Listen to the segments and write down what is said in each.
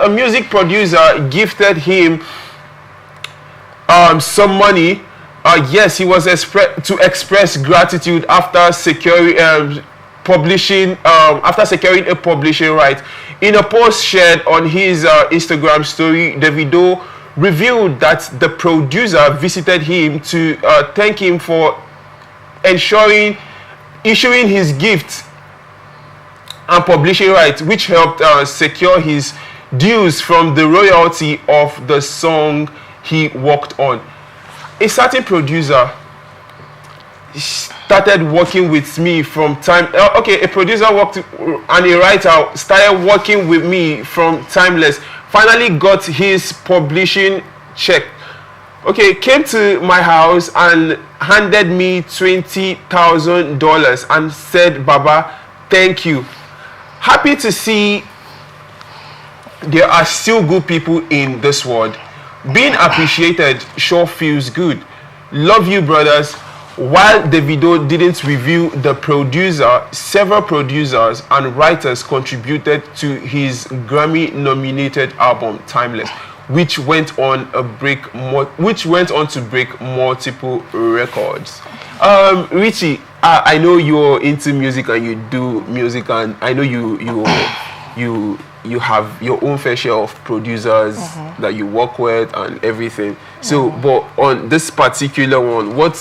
a music producer gifted him some money. Yes, he was to express gratitude after securing a publishing right. In a post shared on his Instagram story, Davido revealed that the producer visited him to thank him for issuing his gift and publishing rights, which helped secure his dues from the royalty of the song he worked on. A certain producer started working with me from time. A producer worked and a writer started working with me from Timeless. Finally got his publishing check. Okay, came to my house and handed me $20,000 and said, "Baba, thank you. Happy to see there are still good people in this world. Being appreciated sure feels good. Love you, brothers." While Davido didn't reveal the producer, several producers and writers contributed to his Grammy-nominated album Timeless, which went on to break multiple records. Richie, I know you're into music and you do music, and I know you have your own fair share of producers that you work with and everything. So, but on this particular one, what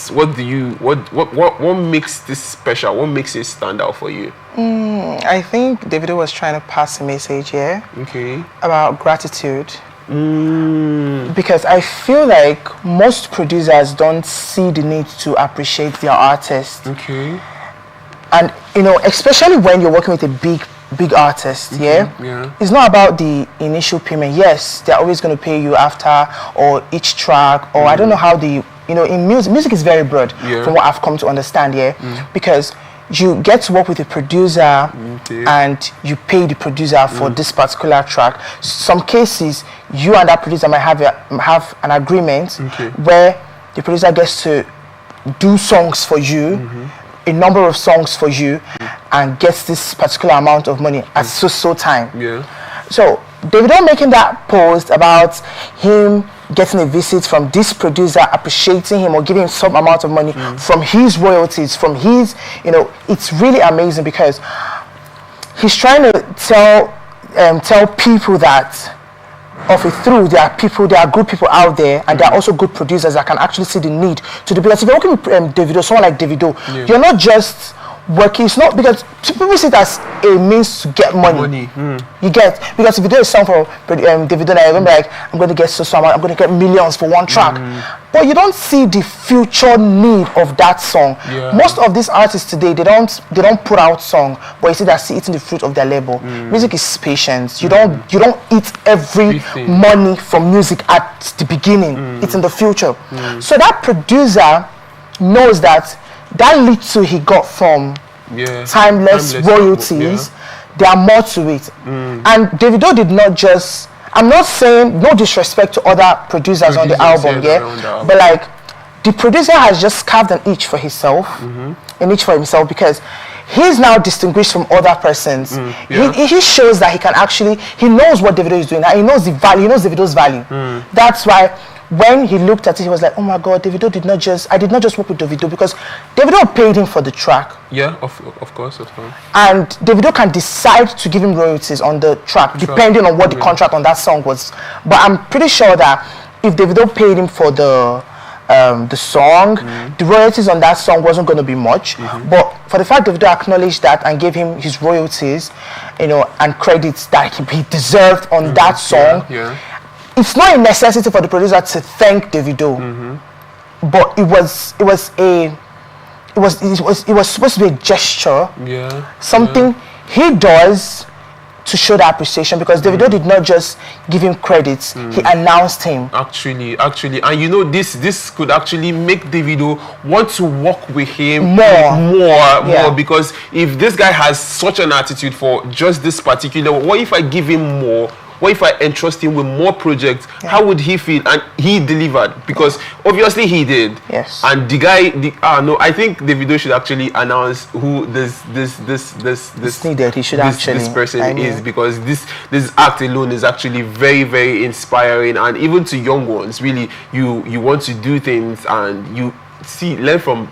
makes this special? What makes it stand out for you? I think Davido was trying to pass a message here. Okay. About gratitude. Because I feel like most producers don't see the need to appreciate their artists. Okay. And especially when you're working with a big artist, yeah, it's not about the initial payment. Yes, they're always going to pay you after or each track, or I don't know how in music is very broad from what I've come to understand, because you get to work with a producer and you pay the producer for this particular track. Some cases you and that producer might have an agreement where the producer gets to do songs for you, a number of songs for you, and gets this particular amount of money at so time. So Davido making that post about him getting a visit from this producer, appreciating him or giving him some amount of money from his royalties, from his, it's really amazing, because he's trying to tell people that there are good people out there, and there are also good producers that can actually see the need to do. Because if you're working with Davido, someone like Davido, you're not just working. It's not because people see it as a means to get money. You get, because if you do a song for Davido, you're going to be like, I'm going to get so much, I'm going to get millions for one track. But you don't see the future need of that song. Most of these artists today, they don't put out song, but you see they're still eating the fruit of their labor. Music is patience. You don't eat every money from music at the beginning. It's in the future. So that producer knows that little he got from timeless royalties, there are more to it. And Davido did not just, I'm not saying no disrespect to other producers on the album, but like the producer has just carved an niche for himself, because he's now distinguished from other persons. He shows that he knows what Davido is doing, and he knows the value, he knows Davido's value. That's why when he looked at it, he was like, oh my God, I did not just work with Davido, because Davido paid him for the track. Of course. And Davido can decide to give him royalties on the track, depending on what the contract on that song was. But I'm pretty sure that if Davido paid him for the song, the royalties on that song wasn't going to be much. But for the fact Davido acknowledged that and gave him his royalties, and credits that he deserved on that song, it's not a necessity for the producer to thank Davido, but it was supposed to be a gesture, something he does to show the appreciation, because Davido did not just give him credits, he announced him. Actually, and this could actually make Davido want to work with him more, because if this guy has such an attitude for just this particular, what if I give him more? what if I entrust him with more projects? How would he feel? And he delivered, because obviously he did. Yes. And the guy, no, I think Davido should actually announce who this needed. He should this person is, because this act alone is actually very, very inspiring, and even to young ones, really, you want to do things and you see, learn from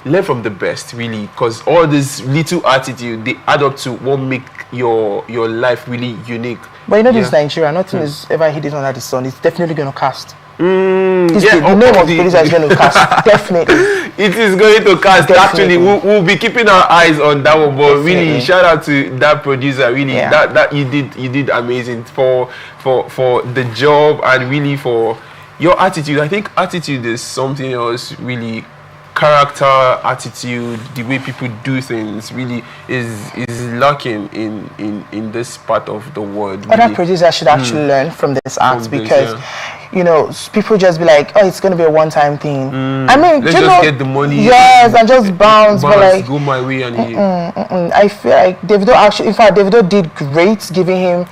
the best, really, because all this little attitude, they add up to what make your life really unique. But you know, this is Nigeria, nothing is ever hidden under the sun. It's definitely going to cast. The name of the producer is going to cast. Definitely. It is going to cast. Definitely. Actually, we'll be keeping our eyes on that one. But really, shout out to that producer. Really, that you did amazing for the job, and really for your attitude. I think attitude is something else, really. Character, attitude, the way people do things really is lacking in this part of the world. Really. Other producers should actually learn from this act, because you know, people just be like, oh, it's going to be a one-time thing. I mean, let's just get the money. Yes, and just bounce. But like, go my way and I feel like Davido actually, in fact, Davido did great, giving him,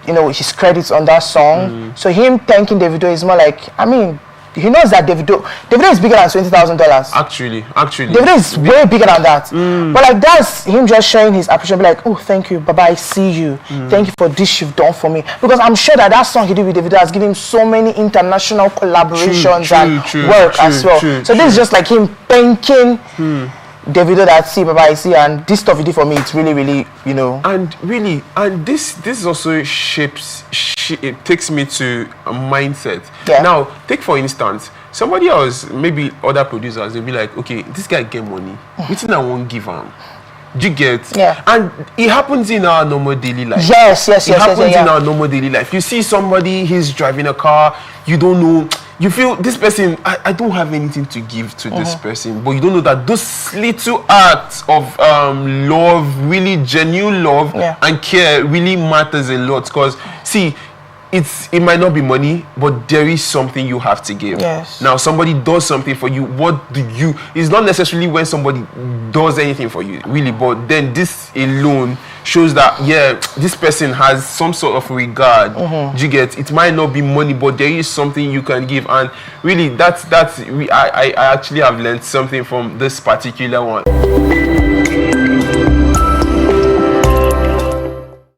you know, his credits on that song. So him thanking Davido is more like, I mean, he knows that Davido is bigger than $20,000. Actually, Davido is way bigger than that. But like, that's him just showing his appreciation, be like, oh, thank you, Baba, I see you. Thank you for this you've done for me. Because I'm sure that song he did with Davido has given him so many international collaborations and work as well. So this is just like him thanking Davido, that see, Baba, I see, and this stuff you did for me, it's really, really, you know. And really, and this also it takes me to a mindset. Now, take for instance, somebody else, maybe other producers, they'll be like, okay, this guy get money, which I won't give him. Do you get? And it happens in our normal daily life. Yes. It happens in our normal daily life. You see somebody, he's driving a car, you don't know, you feel this person, I don't have anything to give to this person, but you don't know that those little acts of love, really genuine love and care really matters a lot. Because see, it might not be money, but there is something you have to give. Now somebody does something for you, what do you, it's not necessarily when somebody does anything for you, really, but then this alone shows that this person has some sort of regard. Do you get? It might not be money, but there is something you can give. And really, I actually have learned something from this particular one.